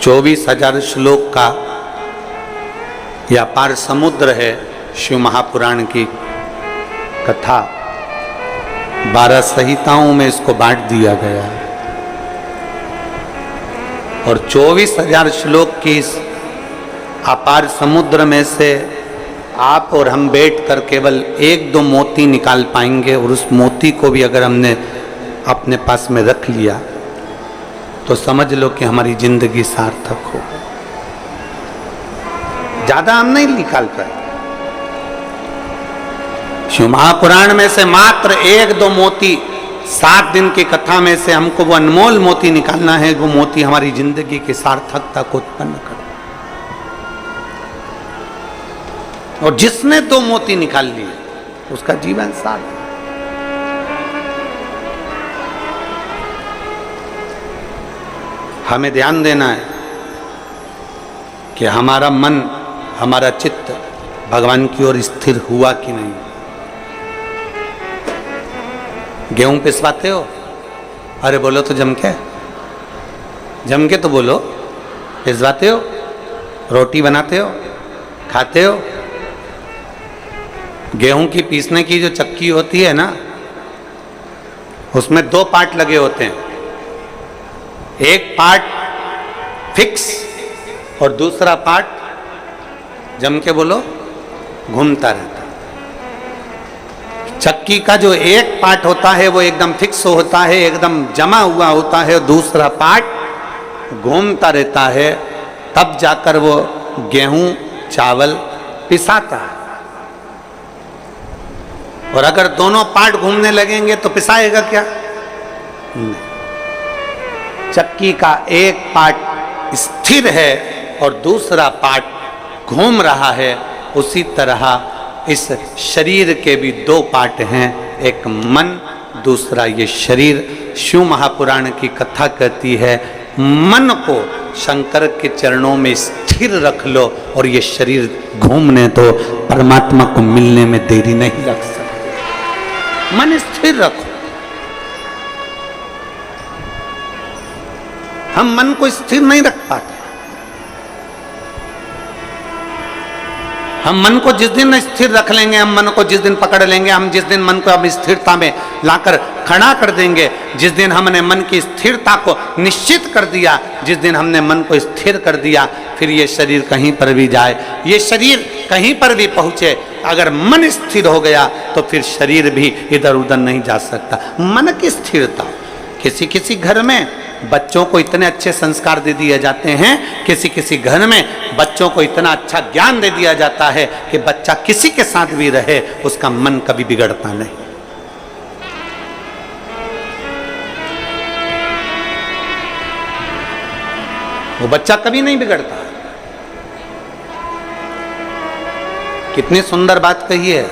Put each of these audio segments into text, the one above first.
24,000 श्लोक का यह अपार समुद्र है शिव महापुराण की कथा। 12 संहिताओं में इसको बांट दिया गया है और 24,000 श्लोक की इस अपार समुद्र में से आप और हम बैठकर केवल 1-2 मोती निकाल पाएंगे और उस मोती को भी अगर हमने अपने पास में रख लिया तो समझ लो कि हमारी जिंदगी सार्थक हो। ज्यादा हम नहीं निकाल पाए। शिव महापुराण में से मात्र 1-2 मोती 7 दिन की कथा में से हमको वो अनमोल मोती निकालना है। वो मोती हमारी जिंदगी की सार्थकता को उत्पन्न करे। और जिसने 2 मोती निकाल लिए उसका जीवन सार्थक। हमें ध्यान देना है कि हमारा मन, हमारा चित्त भगवान की ओर स्थिर हुआ कि नहीं। गेहूं पिसवाते हो? अरे बोलो तो जम के तो बोलो। पिसवाते हो? रोटी बनाते हो? खाते हो? गेहूं की पीसने की जो चक्की होती है ना, उसमें 2 पार्ट लगे होते हैं। एक पार्ट फिक्स और दूसरा पार्ट जम के बोलो घूमता रहता है। चक्की का जो एक पार्ट होता है वो एकदम फिक्स होता है, एकदम जमा हुआ होता है, दूसरा पार्ट घूमता रहता है, तब जाकर वो गेहूं चावल पिसाता है। और अगर दोनों पार्ट घूमने लगेंगे तो पिसाएगा क्या? नहीं। चक्की का एक पार्ट स्थिर है और दूसरा पार्ट घूम रहा है। उसी तरह इस शरीर के भी 2 पार्ट हैं, एक मन, दूसरा ये शरीर। शिव महापुराण की कथा कहती है मन को शंकर के चरणों में स्थिर रख लो और ये शरीर घूमने दो, परमात्मा को मिलने में देरी नहीं लग सकती। मन स्थिर रखो। हम मन को स्थिर नहीं रख पाते। हम मन को जिस दिन स्थिर रख लेंगे, हम मन को जिस दिन पकड़ लेंगे, हम जिस दिन मन को अब स्थिरता में लाकर खड़ा कर देंगे, जिस दिन हमने मन की स्थिरता को निश्चित कर दिया, जिस दिन हमने मन को स्थिर कर दिया, फिर ये शरीर कहीं पर भी जाए, ये शरीर कहीं पर भी पहुंचे, अगर मन स्थिर हो गया तो फिर शरीर भी इधर उधर नहीं जा सकता। मन की स्थिरता। किसी किसी घर में बच्चों को इतने अच्छे संस्कार दे दिए जाते हैं, किसी किसी घर में बच्चों को इतना अच्छा ज्ञान दे दिया जाता है कि बच्चा किसी के साथ भी रहे उसका मन कभी बिगड़ता नहीं। वो बच्चा कभी नहीं बिगड़ता। कितनी सुंदर बात कही है।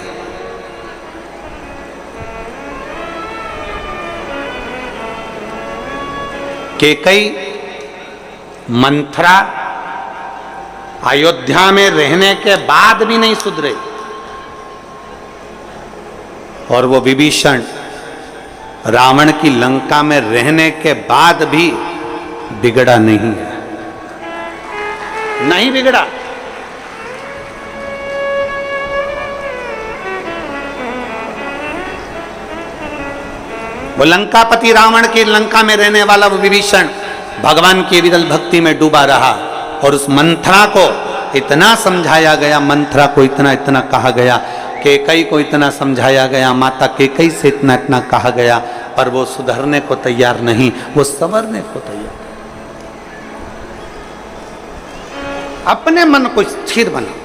कैकेयी मंथरा अयोध्या में रहने के बाद भी नहीं सुधरे और वो विभीषण रावण की लंका में रहने के बाद भी बिगड़ा नहीं है। नहीं बिगड़ा। वो लंकापति रावण की लंका में रहने वाला वो विभीषण भगवान की विरल भक्ति में डूबा रहा और उस मंथरा को इतना समझाया गया, मंथरा को इतना इतना कहा गया, कैकेयी को इतना समझाया गया, माता कैकेयी से इतना इतना कहा गया, पर वो सुधरने को तैयार नहीं, वो संवरने को तैयार। अपने मन को स्थिर बनाओ।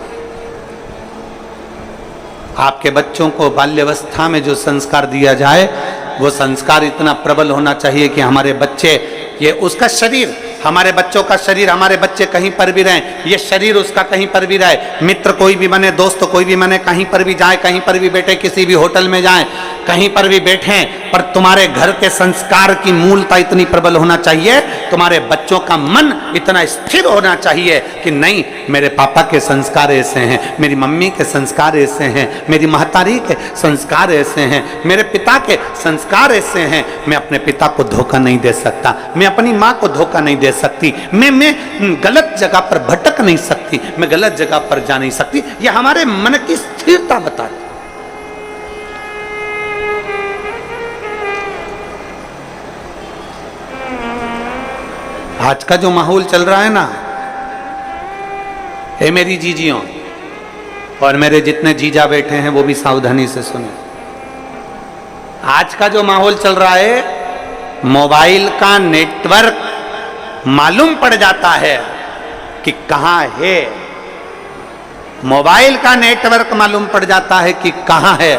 आपके बच्चों को बाल्यावस्था में जो संस्कार दिया जाए वो संस्कार इतना प्रबल होना चाहिए कि हमारे बच्चे, ये उसका शरीर, हमारे बच्चों का शरीर, हमारे बच्चे कहीं पर भी रहें, ये शरीर उसका कहीं पर भी रहे, मित्र कोई भी बने, दोस्त कोई भी बने, कहीं पर भी जाए, कहीं पर भी बैठे, किसी भी होटल में जाए, कहीं पर भी बैठे, पर तुम्हारे घर के संस्कार की मूलता इतनी प्रबल होना चाहिए, तुम्हारे बच्चों का मन इतना स्थिर होना चाहिए कि नहीं, मेरे पापा के संस्कार ऐसे हैं, मेरी मम्मी के संस्कार ऐसे हैं, मेरी महतारी के संस्कार ऐसे हैं, मेरे पिता के संस्कार ऐसे हैं, मैं अपने पिता को धोखा नहीं दे सकता, मैं अपनी माँ को धोखा नहीं दे सकती, मैं गलत जगह पर भटक नहीं सकती, मैं गलत जगह पर जा नहीं सकती। ये हमारे मन की स्थिरता बताती। आज का जो माहौल चल रहा है ना, हे मेरी जीजियों और मेरे जितने जीजा बैठे हैं वो भी सावधानी से सुने। आज का जो माहौल चल रहा है, मोबाइल का नेटवर्क मालूम पड़ जाता है कि कहां है, मोबाइल का नेटवर्क मालूम पड़ जाता है कि कहां है,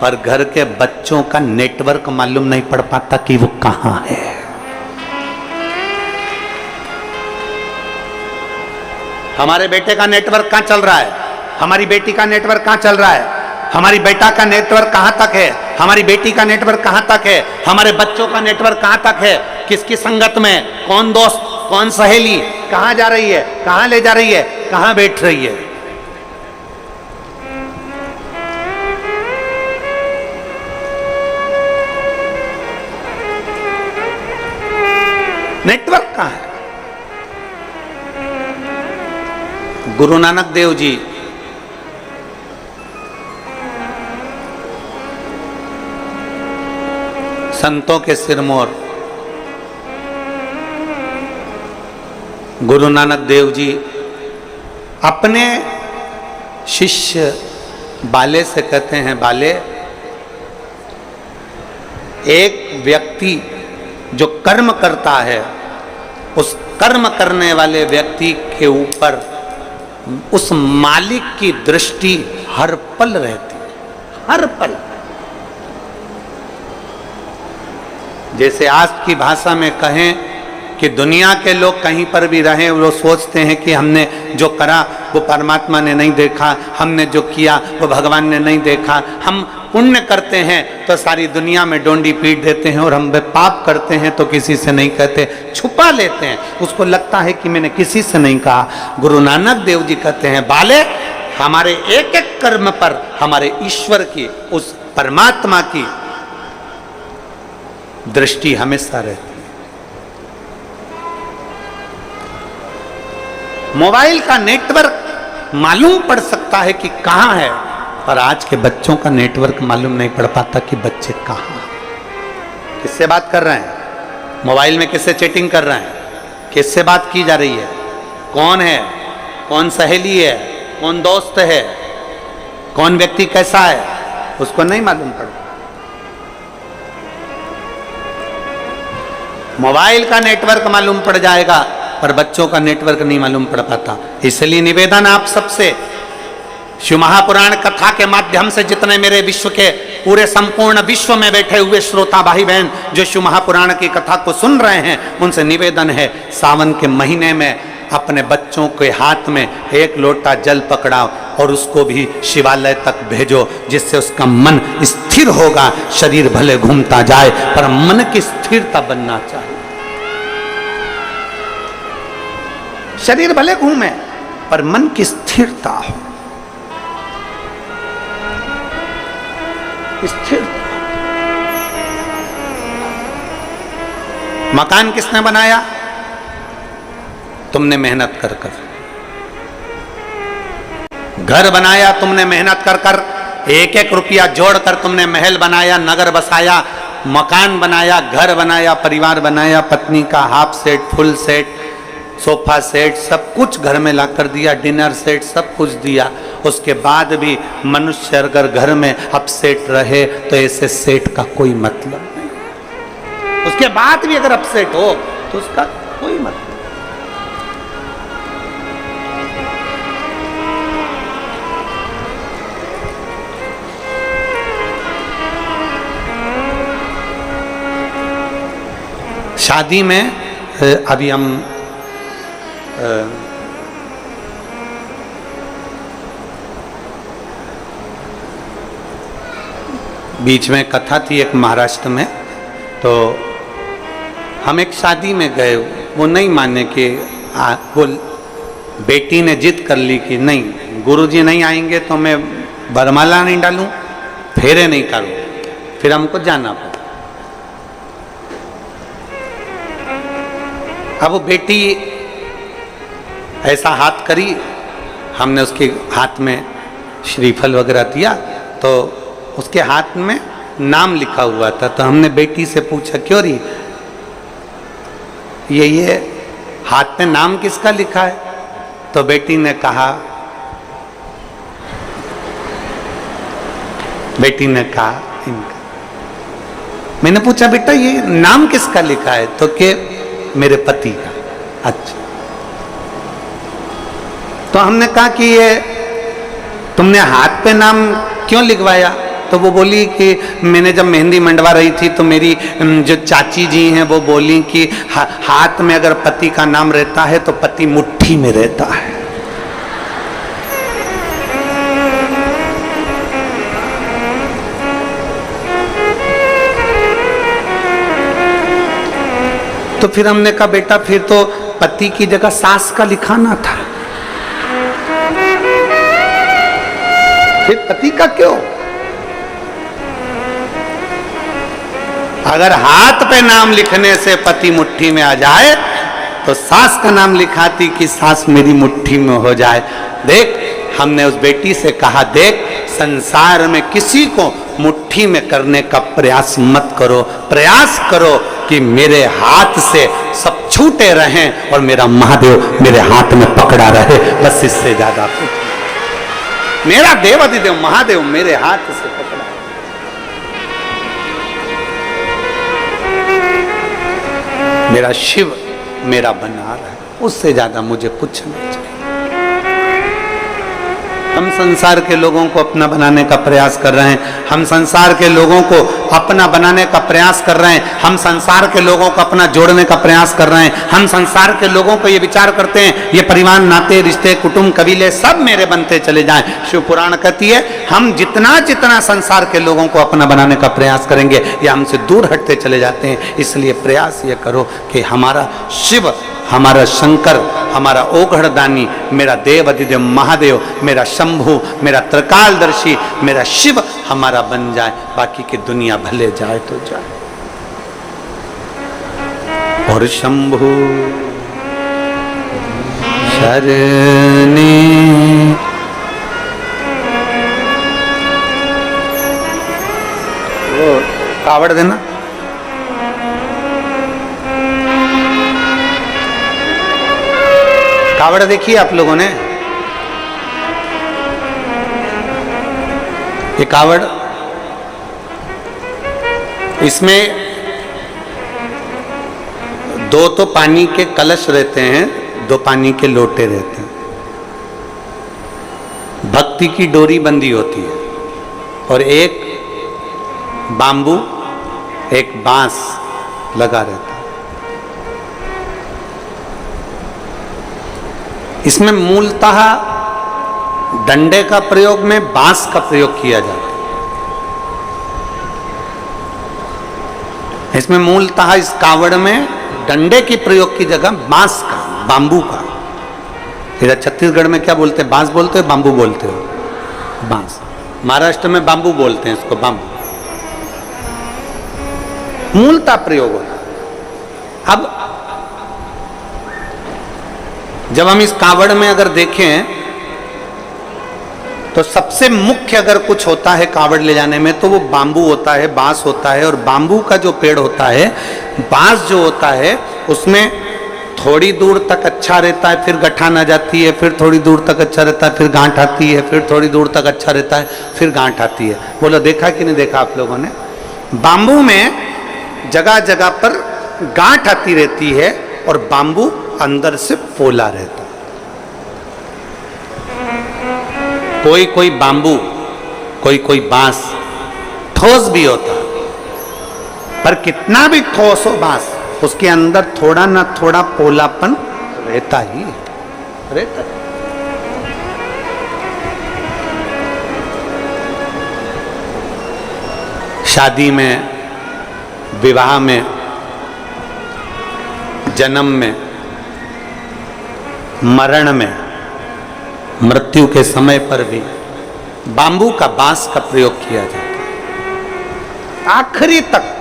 पर घर के बच्चों का नेटवर्क मालूम नहीं पड़ पाता कि वो कहां है। हमारे बेटे का नेटवर्क कहां चल रहा है, हमारी बेटी का नेटवर्क कहां चल रहा है, हमारी बेटा का नेटवर्क कहां तक है, हमारी बेटी का नेटवर्क कहां तक है, हमारे बच्चों का नेटवर्क कहां तक है, किसकी संगत में, कौन दोस्त, कौन सहेली कहां जा रही है, कहां ले जा रही है, कहां बैठ रही है। नेटवर्क कहां है। गुरु नानक देव जी संतों के सिरमौर, गुरु नानक देव जी अपने शिष्य बाले से कहते हैं, बाले, एक व्यक्ति जो कर्म करता है, उस कर्म करने वाले व्यक्ति के ऊपर उस मालिक की दृष्टि हर पल रहती है, हर पल। जैसे आज की भाषा में कहें कि दुनिया के लोग कहीं पर भी रहें, वो सोचते हैं कि हमने जो करा वो परमात्मा ने नहीं देखा, हमने जो किया वो भगवान ने नहीं देखा। हम पुण्य करते हैं तो सारी दुनिया में डोंडी पीट देते हैं, और हम पाप करते हैं तो किसी से नहीं कहते, छुपा लेते हैं, उसको लगता है कि मैंने किसी से नहीं कहा। गुरु नानक देव जी कहते हैं, बाले, हमारे एक एक कर्म पर हमारे ईश्वर की, उस परमात्मा की दृष्टि हमेशा रहती है। मोबाइल का नेटवर्क मालूम पड़ सकता है कि कहां है, पर आज के बच्चों का नेटवर्क मालूम नहीं पड़ पाता कि बच्चे कहां हैं, किससे बात कर रहे हैं, मोबाइल में किससे चैटिंग कर रहे हैं, किससे बात की जा रही है, कौन है, कौन सहेली है, कौन दोस्त है, कौन व्यक्ति कैसा है, उसको नहीं मालूम पड़ता। मोबाइल का नेटवर्क मालूम पड़ जाएगा, पर बच्चों का नेटवर्क नहीं मालूम पड़ पाता। इसलिए निवेदन आप सबसे, शिव महापुराण कथा के माध्यम से जितने मेरे विश्व के पूरे संपूर्ण विश्व में बैठे हुए श्रोता भाई बहन जो शिव महापुराण की कथा को सुन रहे हैं, उनसे निवेदन है, सावन के महीने में अपने बच्चों के हाथ में एक लोटा जल पकड़ाओ और उसको भी शिवालय तक भेजो, जिससे उसका मन स्थिर होगा। शरीर भले घूमता जाए पर मन की स्थिरता बनना चाहिए। शरीर भले घूमे पर मन की स्थिरता हो, स्थिरता। मकान किसने बनाया? तुमने मेहनत कर कर। घर बनाया तुमने मेहनत कर कर, एक एक रुपया जोड़कर तुमने महल बनाया, नगर बसाया, मकान बनाया, घर बनाया, परिवार बनाया, पत्नी का half set, full set, sofa set, सब कुछ घर में लाकर दिया, डिनर सेट, सब कुछ दिया। उसके बाद भी मनुष्य अगर घर में अपसेट रहे तो ऐसे सेट का कोई मतलब नहीं। उसके बाद भी अगर अपसेट हो तो उसका कोई मतलब नहीं। शादी में अभी हम बीच में कथा थी एक महाराष्ट्र में, तो हम एक शादी में गए, वो नहीं माने कि वो बेटी ने जिद कर ली कि नहीं, गुरुजी नहीं आएंगे तो मैं वरमाला नहीं डालूं, फेरे नहीं करूं, फिर हमको जाना पड़ा। अब वो बेटी ऐसा हाथ करी, हमने उसके हाथ में श्रीफल वगैरह दिया, तो उसके हाथ में नाम लिखा हुआ था। तो हमने बेटी से पूछा, क्यों रही ये हाथ में नाम किसका लिखा है? तो बेटी ने कहा इनका। मैंने पूछा, बेटा ये नाम किसका लिखा है? तो के मेरे पति का। अच्छा। तो हमने कहा कि ये तुमने हाथ पे नाम क्यों लिखवाया? तो वो बोली कि मैंने जब मेहंदी मंडवा रही थी तो मेरी जो चाची जी हैं वो बोली कि हाथ में अगर पति का नाम रहता है तो पति मुट्ठी में रहता है। तो फिर हमने कहा, बेटा फिर तो पति की जगह सास का लिखाना था, फिर पति का क्यों? अगर हाथ पे नाम लिखने से पति मुट्ठी में आ जाए तो सास का नाम लिखाती कि सास मेरी मुट्ठी में हो जाए। देख, हमने उस बेटी से कहा, देख संसार में किसी को मुट्ठी में करने का प्रयास मत करो, प्रयास करो कि मेरे हाथ से सब छूटे रहें और मेरा महादेव मेरे हाथ में पकड़ा रहे, बस इससे ज्यादा कुछ। मेरा देव अधिदेव महादेव मेरे हाथ से पकड़ा, मेरा शिव मेरा बना रहा है, उससे ज्यादा मुझे कुछ नहीं चाहिए। हम संसार के लोगों को अपना बनाने का प्रयास कर रहे हैं, हम संसार के लोगों को अपना बनाने का प्रयास कर रहे हैं, हम संसार के लोगों को अपना जोड़ने का प्रयास कर रहे हैं, हम संसार के लोगों को ये विचार करते हैं ये परिवार, नाते, रिश्ते, कुटुंब, कबीले सब मेरे बनते चले जाएं। शिव पुराण कहती है हम जितना जितना संसार के लोगों को अपना बनाने का प्रयास करेंगे ये हमसे दूर हटते चले जाते हैं। इसलिए प्रयास ये करो कि हमारा शिव, हमारा शंकर, हमारा ओघड़दानी, मेरा देव अधिदेव महादेव, मेरा शंभु, मेरा त्रिकालदर्शी, मेरा शिव हमारा बन जाए, बाकी की दुनिया भले जाए तो जाए। और शंभु शरणे वो कावड़ देना। कावड़ देखी आप लोगों ने? ये कावड़, इसमें दो तो पानी के कलश रहते हैं, दो पानी के लोटे रहते हैं, भक्ति की डोरी बंधी होती है, और एक बांबू एक बांस लगा रहता है। इसमें मूलतः डंडे का प्रयोग में बांस का प्रयोग किया जाता है। इसमें मूलतः इस कावड़ में डंडे के प्रयोग की जगह बांस का, बांबू का। इधर छत्तीसगढ़ में क्या बोलते हैं? बांस बोलते हो, बांबू बोलते हो? बांस। महाराष्ट्र में बांबू बोलते हैं इसको, बांबू मूलतः प्रयोग होता। अब जब हम इस कावड़ में अगर देखें तो सबसे मुख्य अगर कुछ होता है कावड़ ले जाने में तो वो बांबू होता है, बांस होता है। और बांबू का जो पेड़ होता है, बांस जो होता है उसमें थोड़ी दूर तक अच्छा रहता है, फिर गठान आ जाती है, फिर थोड़ी दूर तक अच्छा रहता है, फिर गांठ आती है, फिर थोड़ी दूर तक अच्छा रहता है, फिर गांठ आती है। बोलो देखा कि नहीं देखा आप लोगों ने? बांबू में जगह जगह पर गांठ आती रहती है और बांबू अंदर से पोला रहता है। कोई कोई बांबू, कोई कोई बांस ठोस भी होता, पर कितना भी ठोस हो बांस, उसके अंदर थोड़ा ना थोड़ा पोलापन रहता ही रहता। शादी में, विवाह में, जन्म में, मरण में, मृत्यु के समय पर भी बांबू का, बांस का प्रयोग किया जाता है आखिरी तक।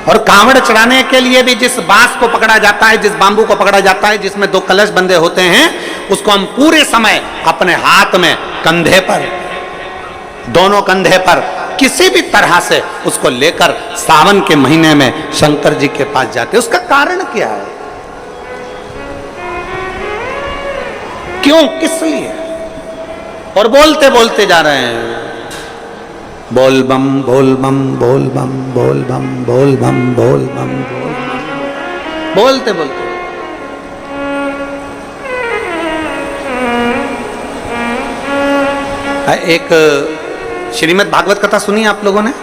और कांवड़ चढ़ाने के लिए भी जिस बांस को पकड़ा जाता है, जिस बांबू को पकड़ा जाता है, जिसमें 2 कलश बंधे होते हैं, उसको हम पूरे समय अपने हाथ में, कंधे पर, दोनों कंधे पर किसी भी तरह से उसको लेकर सावन के महीने में शंकर जी के पास जाते हैं। उसका कारण क्या है? क्यों, किस लिए? और बोलते बोलते जा रहे हैं, बोल बम बोल बम बोल बम बोल बम बोल बम बोल बम बोल बम, बोलते बोलते। एक श्रीमद् भागवत कथा सुनी आप लोगों ने?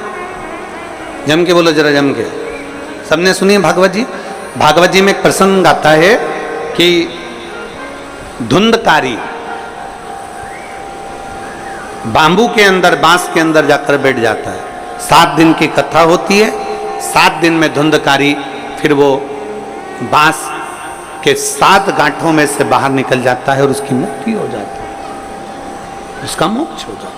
जम के बोलो जरा, जम के। सबने सुनी है भागवत जी? भागवत जी में एक प्रसंग आता है कि धुंधकारी बांबू के अंदर, बांस के अंदर जाकर बैठ जाता है। 7 दिन की कथा होती है। 7 दिन में धुंधकारी फिर वो बांस के 7 गांठों में से बाहर निकल जाता है और उसकी मुक्ति हो जाती है, उसका मोक्ष हो जाता है।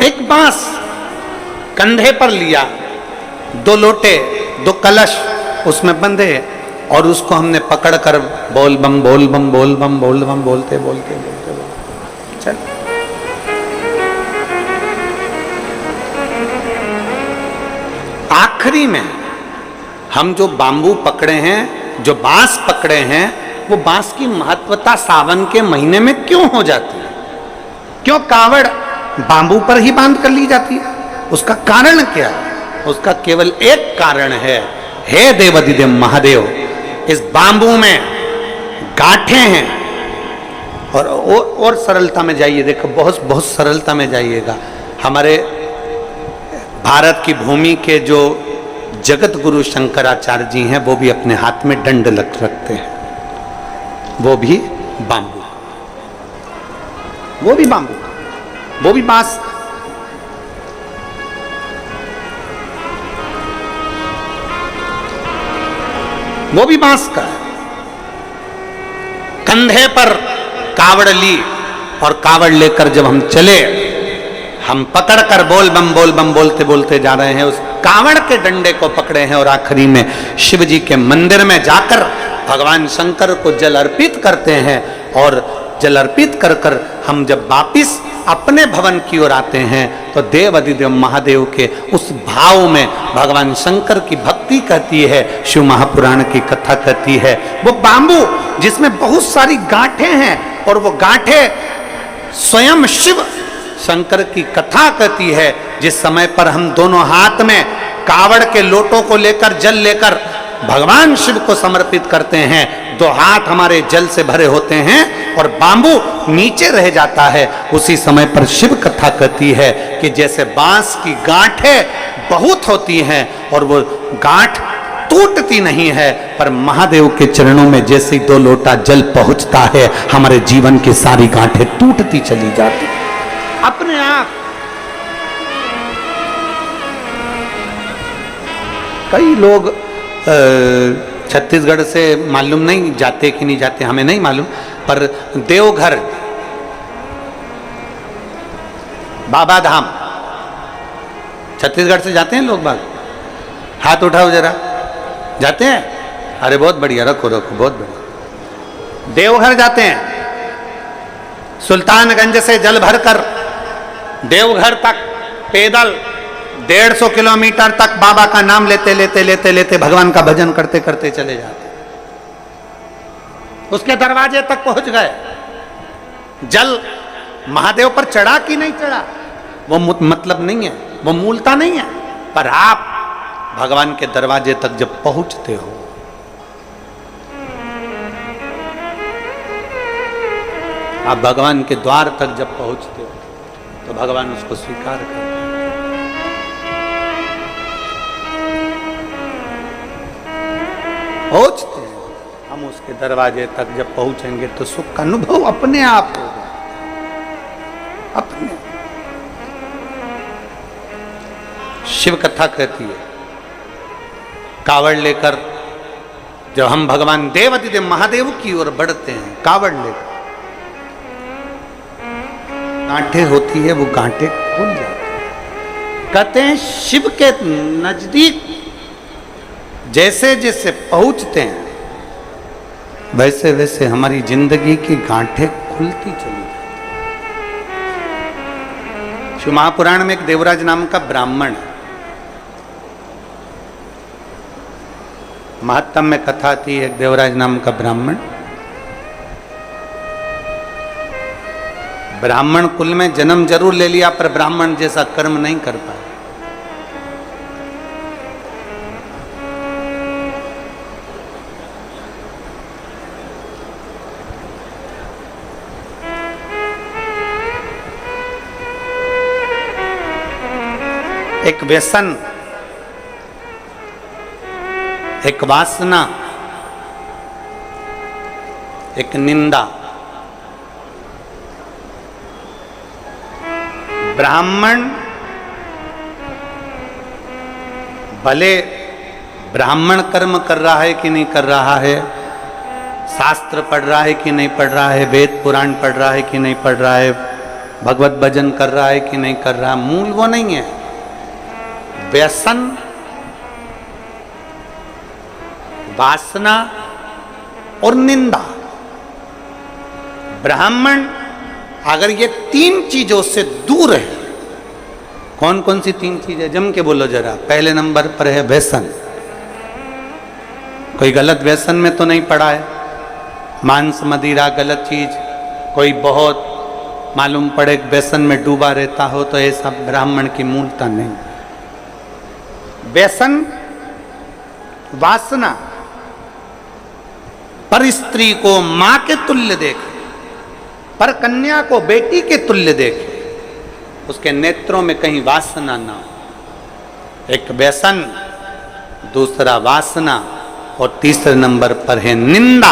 एक बांस कंधे पर लिया, 2 लोटे, 2 कलश उसमें बंधे, और उसको हमने पकड़कर बोल बम बोल बम बोल बम बोल बम बोलते बोलते बोलते बोलते चल। आखिरी में हम जो बांबू पकड़े हैं, जो बांस पकड़े हैं, वो बांस की महत्वता सावन के महीने में क्यों हो जाती है? क्यों कावड़ बांबू पर ही बांध कर ली जाती है? उसका कारण क्या है? उसका केवल एक कारण है, हे देवाधिदेव महादेव, इस बांबू में गांठें हैं। और सरलता में जाइए, देखो, बहुत बहुत सरलता में जाइएगा। हमारे भारत की भूमि के जो जगत गुरु शंकराचार्य जी हैं, वो भी अपने हाथ में दंड रखते हैं, वो भी बांबू, वो भी बांबू, वो भी बांस। वो भी बांस का है। कंधे पर कावड़ ली और कावड़ लेकर जब हम चले, हम पकड़कर बोल बम बोलते बोलते जा रहे हैं, उस कावड़ के डंडे को पकड़े हैं और आखिरी में शिव जी के मंदिर में जाकर भगवान शंकर को जल अर्पित करते हैं। और जल अर्पित कर कर हम जब वापिस अपने भवन की ओर आते हैं तो देव अधिदेव महादेव के उस भाव में भगवान शंकर की भक्ति कहती है, शिव महापुराण की कथा कहती है। वो बांबू जिसमें बहुत सारी गांठें हैं, और वो गांठें स्वयं शिव शंकर की कथा कहती है। जिस समय पर हम दोनों हाथ में कावड़ के लोटों को लेकर, जल लेकर भगवान शिव को समर्पित करते हैं, 2 हाथ हमारे जल से भरे होते हैं और बांबू नीचे रह जाता है, उसी समय पर शिव कथा कहती है कि जैसे बांस की गांठें बहुत होती हैं और वो गांठ टूटती नहीं है, पर महादेव के चरणों में जैसे 2 लोटा जल पहुंचता है, हमारे जीवन की सारी गांठें टूटती चली जाती अपने आप। कई लोग छत्तीसगढ़ से, मालूम नहीं जाते कि नहीं जाते, हमें नहीं मालूम, पर देवघर, बाबा धाम, छत्तीसगढ़ से जाते हैं लोग बाग? हाथ उठाओ जरा, जाते हैं? अरे बहुत बढ़िया, रखो रखो, बहुत बढ़िया। देवघर जाते हैं, सुल्तानगंज से जल भरकर देवघर तक पैदल 150 किलोमीटर तक बाबा का नाम लेते लेते लेते लेते भगवान का भजन करते करते चले जाते। उसके दरवाजे तक पहुंच गए, जल महादेव पर चढ़ा कि नहीं चढ़ा वो मतलब नहीं है, वो मूलता नहीं है, पर आप भगवान के दरवाजे तक जब पहुंचते हो, आप भगवान के द्वार तक जब पहुंचते हो तो भगवान उसको स्वीकार करते हैं। पहुंचते हैं हम उसके दरवाजे तक, जब पहुंचेंगे तो सुख का अनुभव अपने आप होगा, अपने। शिव कथा कहती है, कावड़ लेकर जब हम भगवान देवाधिदेव महादेव की ओर बढ़ते हैं, कावड़ लेकर, गांठें होती है वो गांठें खुल जाती है। कहते हैं शिव के नजदीक जैसे जैसे पहुंचते हैं वैसे वैसे हमारी जिंदगी की गांठें खुलती चली जाती। शिव महापुराण में एक देवराज नाम का ब्राह्मण है। महात्म में कथा थी, एक देवराज नाम का ब्राह्मण, ब्राह्मण कुल में जन्म जरूर ले लिया पर ब्राह्मण जैसा कर्म नहीं कर पाया। एक व्यसन, एक वासना, एक निंदा। ब्राह्मण भले ब्राह्मण कर्म कर रहा है कि नहीं कर रहा है, शास्त्र पढ़ रहा है कि नहीं पढ़ रहा है, वेद पुराण पढ़ रहा है कि नहीं पढ़ रहा है, भगवत भजन कर रहा है कि नहीं कर रहा, मूल वो नहीं है। व्यसन, वासना और निंदा। ब्राह्मण अगर ये तीन चीजों से दूर है, कौन कौन सी तीन चीजें जम के बोलो जरा। पहले नंबर पर है व्यसन। कोई गलत व्यसन में तो नहीं पड़ा है, मांस मदिरा गलत चीज, कोई बहुत मालूम पड़े व्यसन में डूबा रहता हो तो ऐसा ब्राह्मण की मूलता नहीं। व्यसन, वासना, पर स्त्री को मां के तुल्य देखे, पर कन्या को बेटी के तुल्य देखे, उसके नेत्रों में कहीं वासना ना हो। एक व्यसन, दूसरा वासना और तीसरे नंबर पर है निंदा।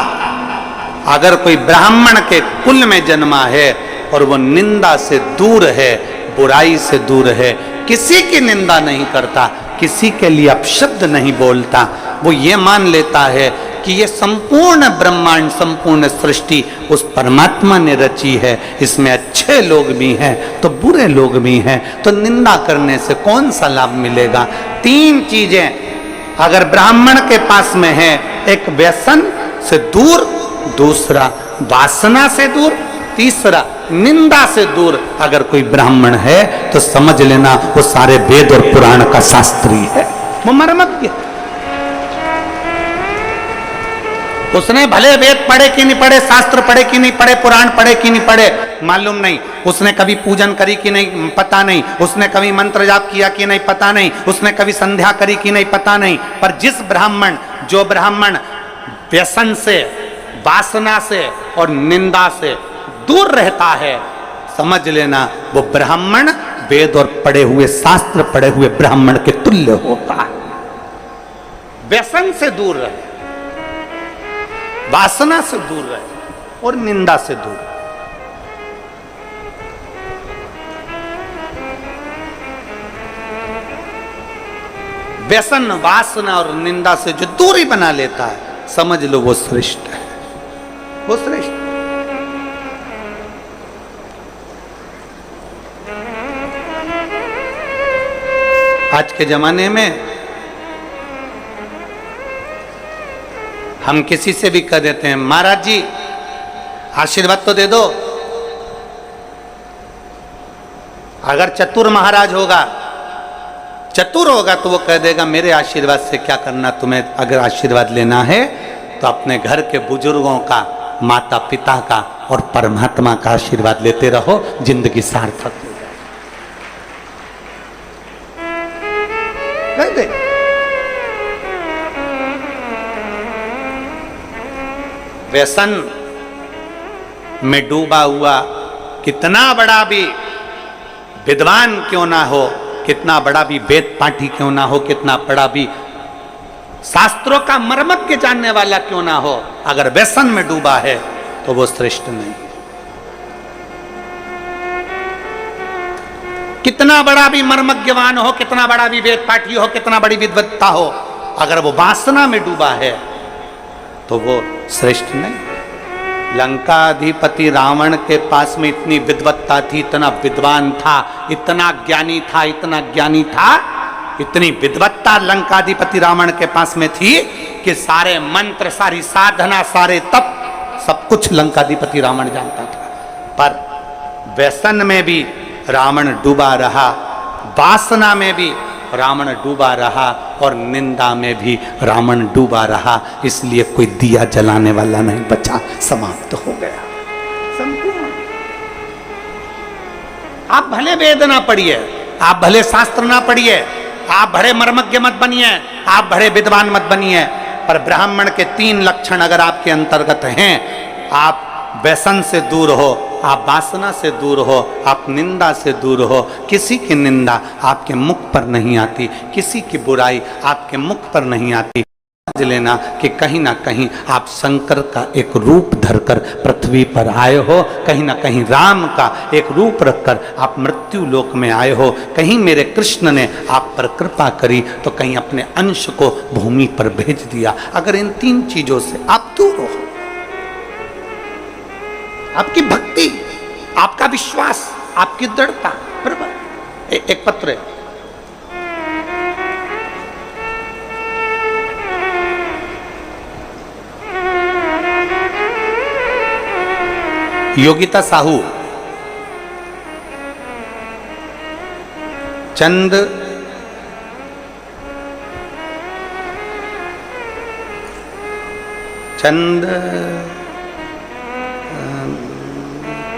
अगर कोई ब्राह्मण के कुल में जन्मा है और वो निंदा से दूर है, बुराई से दूर है, किसी की निंदा नहीं करता, किसी के लिए अपशब्द नहीं बोलता, वो ये मान लेता है कि ये संपूर्ण ब्रह्मांड, संपूर्ण सृष्टि उस परमात्मा ने रची है, इसमें अच्छे लोग भी हैं तो बुरे लोग भी हैं, तो निंदा करने से कौन सा लाभ मिलेगा। तीन चीजें अगर ब्राह्मण के पास में है, एक व्यसन से दूर, दूसरा वासना से दूर, तीसरा निंदा से दूर अगर कोई ब्राह्मण है तो समझ लेना वो सारे वेद और पुराण का शास्त्री है, वो मर्मज्ञ। उसने भले वेद पढ़े कि नहीं पढ़े, शास्त्र पढ़े कि नहीं पढ़े, पुराण पढ़े कि नहीं पढ़े, मालूम नहीं। उसने कभी पूजन करी कि नहीं, पता नहीं। उसने कभी मंत्र जाप किया कि नहीं, पता नहीं। उसने कभी संध्या करी कि नहीं, पता नहीं। पर जिस ब्राह्मण, जो ब्राह्मण व्यसन से, वासना से और निंदा से दूर रहता है, समझ लेना वो ब्राह्मण वेद और पढ़े हुए, शास्त्र पढ़े हुए ब्राह्मण के तुल्य होता है। व्यसन से दूर रहे, वासना से दूर रहे और निंदा से दूर। व्यसन, वासना और निंदा से जो दूरी बना लेता है, समझ लो वो श्रेष्ठ है, वो श्रेष्ठ। आज के जमाने में हम किसी से भी कह देते हैं, महाराज जी आशीर्वाद तो दे दो। अगर चतुर महाराज होगा, चतुर होगा तो वो कह देगा मेरे आशीर्वाद से क्या करना तुम्हें। अगर आशीर्वाद लेना है तो अपने घर के बुजुर्गों का, माता पिता का और परमात्मा का आशीर्वाद लेते रहो, जिंदगी सार्थक हो जाए। व्यसन में डूबा हुआ कितना बड़ा भी विद्वान क्यों ना हो, कितना बड़ा भी वेद पाठी क्यों ना हो, कितना बड़ा भी शास्त्रों का मर्मज्ञ जानने वाला क्यों ना हो, अगर व्यसन में डूबा है तो वो श्रेष्ठ नहीं। कितना बड़ा भी मर्मज्ञवान हो, कितना बड़ा भी वेद पाठी हो, कितना बड़ी विद्वत्ता हो, अगर वो वासना में डूबा है तो वो श्रेष्ठ नहीं। लंकाधिपति रावण के पास में इतनी विद्वत्ता थी, इतना विद्वान था, इतना ज्ञानी था, इतना ज्ञानी था, इतनी विद्वत्ता लंकाधिपति रावण के पास में थी कि सारे मंत्र, सारी साधना, सारे तप, सब कुछ लंकाधिपति रावण जानता था। पर व्यसन में भी रावण डूबा रहा, वासना में भी रावण डूबा रहा, और निंदा में भी रावण डूबा रहा। इसलिए कोई दिया जलाने वाला नहीं बचा, समाप्त हो गया संपूर्ण। आप भले वेद ना पढ़िए, आप भले शास्त्र ना पढ़िए, आप बड़े मर्मज्ञ मत बनिए, आप बड़े विद्वान मत बनिए, पर ब्राह्मण के 3 लक्षण अगर आपके अंतर्गत हैं, आप व्यसन से दूर हो, आप वासना से दूर हो, आप निंदा से दूर हो, किसी की निंदा आपके मुख पर नहीं आती, किसी की बुराई आपके मुख पर नहीं आती, समझ लेना कि कहीं ना कहीं आप शंकर का एक रूप धरकर पृथ्वी पर आए हो, कहीं ना कहीं राम का एक रूप रखकर आप मृत्यु लोक में आए हो, कहीं मेरे कृष्ण ने आप पर कृपा करी तो कहीं अपने अंश को भूमि पर भेज दिया। अगर इन 3 चीजों से आप दूर हो, आपकी भक्ति, आपका विश्वास, आपकी दृढ़ता, बराबर। एक पत्र है, योगिता साहू, चंद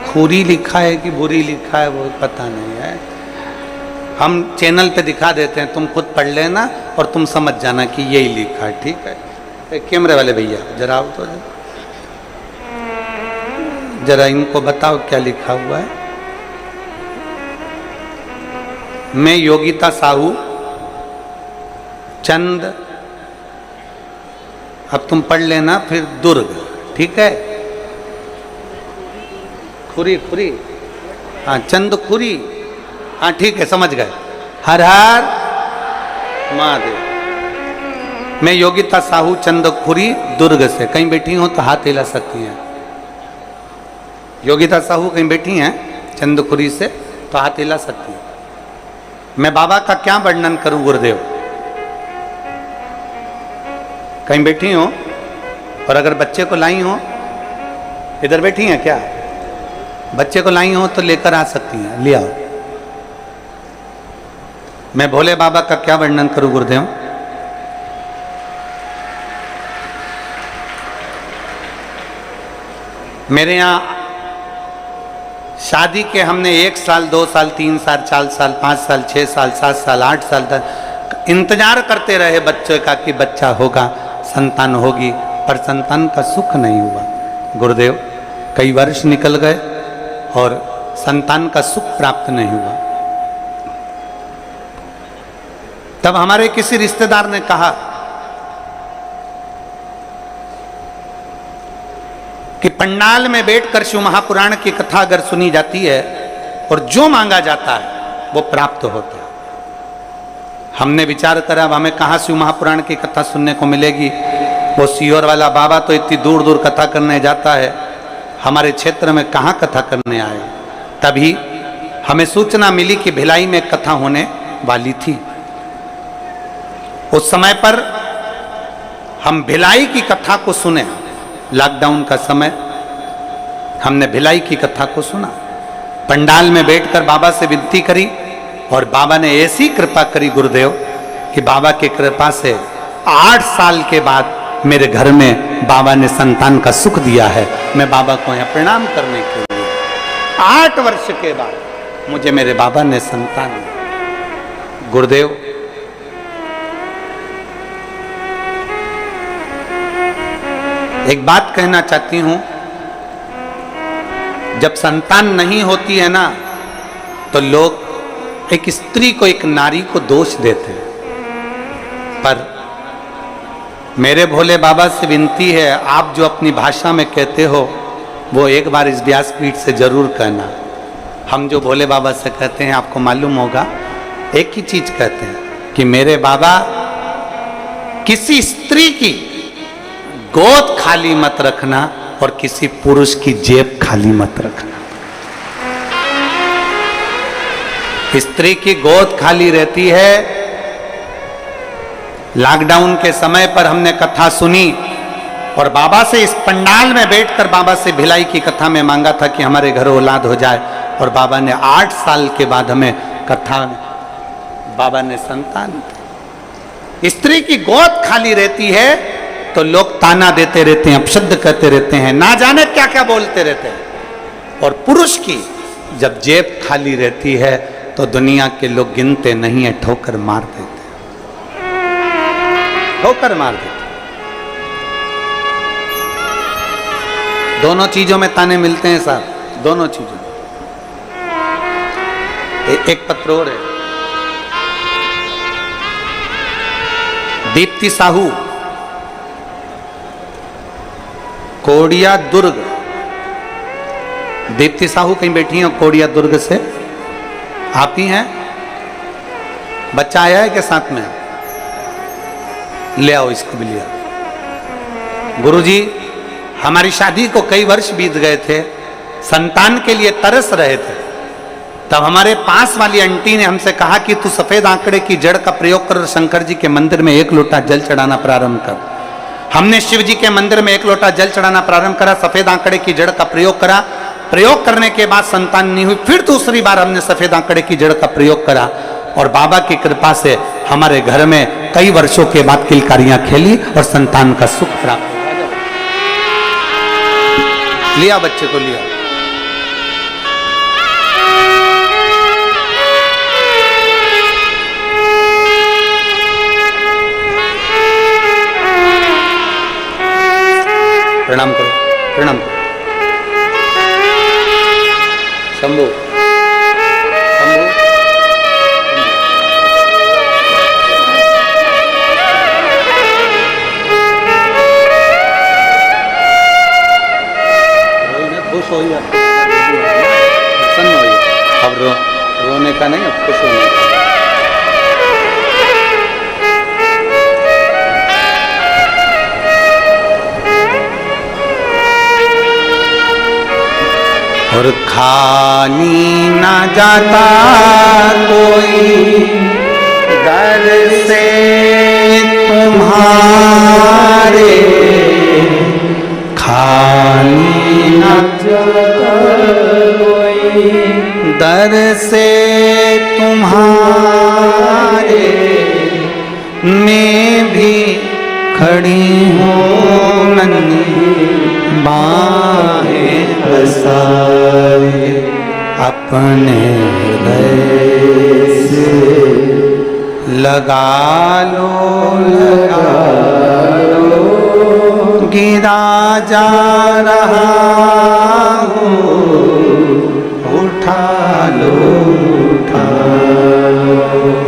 खुरी लिखा है कि बुरी लिखा है वो पता नहीं है, हम चैनल पे दिखा देते हैं, तुम खुद पढ़ लेना और तुम समझ जाना कि यही लिखा है, ठीक है। कैमरे वाले भैया जरा आओ तो जरा इनको बताओ क्या लिखा हुआ है। मैं योगिता साहू, चंद, अब तुम पढ़ लेना फिर दुर्ग, ठीक है। खुरी, हाँ चंद खुरी, हाँ ठीक है, समझ गए। हर हर महादेव। मैं योगिता साहू, चंद खुरी, दुर्ग से। कहीं बैठी हो तो हाथ हिला सकती हैं। योगिता साहू कहीं बैठी हैं चंदखुरी से तो हाथ हिला सकती हैं। मैं बाबा का क्या वर्णन करूं गुरुदेव। कहीं बैठी हो और अगर बच्चे को लाई हो, इधर बैठी हैं क्या, बच्चे को लाई हो तो लेकर आ सकती हैं, ले आओ। मैं भोले बाबा का क्या वर्णन करूं गुरुदेव। मेरे यहाँ शादी के हमने 1 साल, 2 साल, 3 साल, 4 साल, 5 साल, 6 साल, 7 साल, 8 साल तक इंतजार करते रहे बच्चे का कि बच्चा होगा, संतान होगी, पर संतान का सुख नहीं हुआ गुरुदेव। कई वर्ष निकल गए और संतान का सुख प्राप्त नहीं हुआ। तब हमारे किसी रिश्तेदार ने कहा कि पंडाल में बैठकर शिव महापुराण की कथा अगर सुनी जाती है और जो मांगा जाता है वो प्राप्त होता है। हमने विचार करा अब हमें कहाँ शिव महापुराण की कथा सुनने को मिलेगी। वो सीहोर वाला बाबा तो इतनी दूर दूर कथा करने जाता है, हमारे क्षेत्र में कहाँ कथा करने आए। तभी हमें सूचना मिली कि भिलाई में कथा होने वाली थी। उस समय पर हम भिलाई की कथा को सुने। लॉकडाउन का समय हमने भिलाई की कथा को सुना। पंडाल में बैठकर बाबा से विनती करी और बाबा ने ऐसी कृपा करी गुरुदेव कि बाबा की कृपा से 8 साल के बाद मेरे घर में बाबा ने संतान का सुख दिया है। मैं बाबा को यहाँ प्रणाम करने के लिए 8 वर्ष के बाद मुझे मेरे बाबा ने संतान दी। गुरुदेव एक बात कहना चाहती हूं, जब संतान नहीं होती है ना तो लोग एक स्त्री को, एक नारी को दोष देते हैं। पर मेरे भोले बाबा से विनती है, आप जो अपनी भाषा में कहते हो वो एक बार इस व्यासपीठ से जरूर कहना। हम जो भोले बाबा से कहते हैं आपको मालूम होगा, एक ही चीज कहते हैं कि मेरे बाबा किसी स्त्री की गोद खाली मत रखना, और किसी पुरुष की जेब खाली मत रखना। स्त्री की गोद खाली रहती है। लॉकडाउन के समय पर हमने कथा सुनी और बाबा से इस पंडाल में बैठकर बाबा से भिलाई की कथा में मांगा था कि हमारे घर औलाद हो जाए, और बाबा ने 8 साल के बाद हमें कथा में बाबा ने संतान दी। स्त्री की गोद खाली रहती है तो लोग ताना देते रहते हैं, अपशब्द कहते रहते हैं, ना जाने क्या क्या बोलते रहते हैं। और पुरुष की जब जेब खाली रहती है तो दुनिया के लोग गिनते नहीं है, ठोकर मार देते, ठोकर मार देते। दोनों चीजों में ताने मिलते हैं साहब, दोनों चीजों में। एक पत्र और है, दीप्ति साहू, कोडिया दुर्ग। दीप्ति साहू कहीं बैठी हैं कोडिया दुर्ग से, आप ही हैं? बच्चा आया है क्या साथ में? ले आओ, इसको भी ले आओ। गुरुजी, हमारी शादी को कई वर्ष बीत गए थे, संतान के लिए तरस रहे थे। तब हमारे पास वाली आंटी ने हमसे कहा कि तू सफेद आंकड़े की जड़ का प्रयोग कर और शंकर जी के मंदिर में 1 लोटा जल चढ़ाना प्रारंभ कर। हमने शिव जी के मंदिर में 1 लोटा जल चढ़ाना प्रारंभ करा, सफेद आंकड़े की जड़ का प्रयोग करा। प्रयोग करने के बाद संतान नहीं हुई, फिर दूसरी बार हमने सफेद आंकड़े की जड़ का प्रयोग करा, और बाबा की कृपा से हमारे घर में कई वर्षों के बाद किलकारियां खेली और संतान का सुख प्राप्त हुआ। लिया बच्चे को, लिया। प्रणाम करो, प्रणाम करो। शंभू, शंभू, खुश हो, प्रसन्न हो। अब रोने का नहीं, अब खुश होने का। और खाली ना जाता कोई दर से तुम्हारे, खाली ना जाता कोई दर से तुम्हारे, मैं भी खड़ी हूँ नन्ही बाहें पसारे, अपने हृदय से लगा लो, लगा लो, गिरा जा रहा हूँ, उठा लो, उठा लो।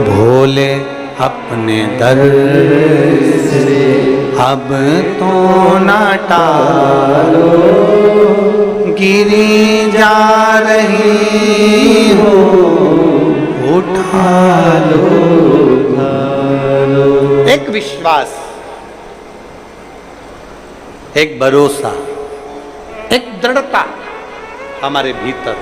भोले अपने दर से अब तो ना टालो, गिरी जा रही हो, उठा लो, उठा लो। एक विश्वास, एक भरोसा, एक दृढ़ता हमारे भीतर